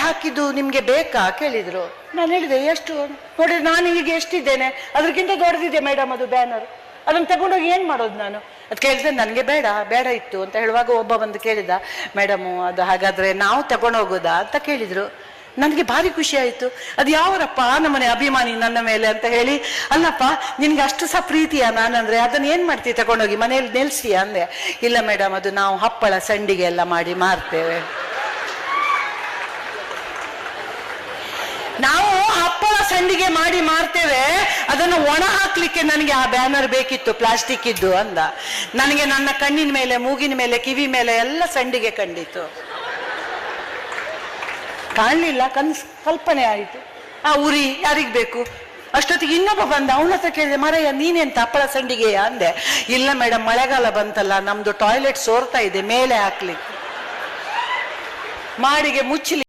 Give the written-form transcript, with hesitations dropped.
ಹಾಕಿದ್ದು ನಿಮ್ಗೆ ಬೇಕಾ ಕೇಳಿದ್ರು. ನಾನು ಹೇಳಿದೆ ಎಷ್ಟು ನೋಡಿದ್ರೆ ನಾನು ಈಗ ಎಷ್ಟಿದ್ದೇನೆ ಅದಕ್ಕಿಂತ ದೊಡ್ಡದಿದೆ ಮೇಡಮ್ ಅದು ಬ್ಯಾನರ್, ಅದನ್ನು ತಗೊಂಡೋಗಿ ಏನ್ ಮಾಡೋದು ನಾನು. ಅದು ಕೇಳಿದ್ರೆ ನನಗೆ ಬೇಡ ಇತ್ತು ಅಂತ ಹೇಳುವಾಗ ಒಬ್ಬ ಬಂದು ಕೇಳಿದ, ಮೇಡಮು ಅದು ಹಾಗಾದ್ರೆ ನಾವು ತಗೊಂಡೋಗೋದಾ ಅಂತ ಕೇಳಿದ್ರು. ನನಗೆ ಭಾರಿ ಖುಷಿ ಆಯ್ತು. ಅದು ಯಾವರಪ್ಪ ನಮ್ಮನೆ ಅಭಿಮಾನಿ ನನ್ನ ಮೇಲೆ ಅಂತ ಹೇಳಿ, ಅಲ್ಲಪ್ಪ ನಿನ್ಗೆ ಅಷ್ಟು ಸಹ ಪ್ರೀತಿಯಾ ನಾನಂದ್ರೆ, ಅದನ್ನ ಏನ್ ಮಾಡ್ತೀವಿ ತಗೊಂಡೋಗಿ ಮನೆಯಲ್ಲಿ ನಿಲ್ಸಿಯಾ ಅಂದೆ. ಇಲ್ಲ ಮೇಡಮ್ ಅದು ನಾವು ಹಪ್ಪಳ ಸಂಡಿಗೆ ಎಲ್ಲ ಮಾಡಿ ಮಾರ್ತೇವೆ. ನಾವು ಹಪ್ಪಳ ಸಂಡಿಗೆ ಮಾಡಿ ಮಾರ್ತೇವೆ, ಅದನ್ನು ಒಣ ಹಾಕ್ಲಿಕ್ಕೆ ನನಗೆ ಆ ಬ್ಯಾನರ್ ಬೇಕಿತ್ತು ಪ್ಲಾಸ್ಟಿಕ್ ಇದ್ದು ಅಂದ. ನನಗೆ ನನ್ನ ಕಣ್ಣಿನ ಮೇಲೆ, ಮೂಗಿನ ಮೇಲೆ, ಕಿವಿ ಮೇಲೆ ಎಲ್ಲ ಸಂಡಿಗೆ ಕಂಡಿತು. ಕಾಣಲಿಲ್ಲ, ಕಲ್ಪನೆ ಆಯಿತು. ಆ ಉರಿ ಯಾರಿಗ್ ಬೇಕು? ಅಷ್ಟೊತ್ತಿಗೆ ಇನ್ನೊಬ್ಬ ಬಂದ, ಅವನ ಹತ್ರ ಕೇಳಿದೆ, ಮರಯ್ಯ ನೀನೆಂತ ಹಪ್ಪಳ ಸಂಡಿಗೆಯಾ ಅಂದೆ. ಇಲ್ಲ ಮೇಡಮ್ ಮಳೆಗಾಲ ಬಂತಲ್ಲ, ನಮ್ದು ಟಾಯ್ಲೆಟ್ ಸೋರ್ತಾ ಇದೆ ಮೇಲೆ ಹಾಕ್ಲಿಕ್ಕೆ, ಮಾಡಿಗೆ ಮುಚ್ಚಲಿ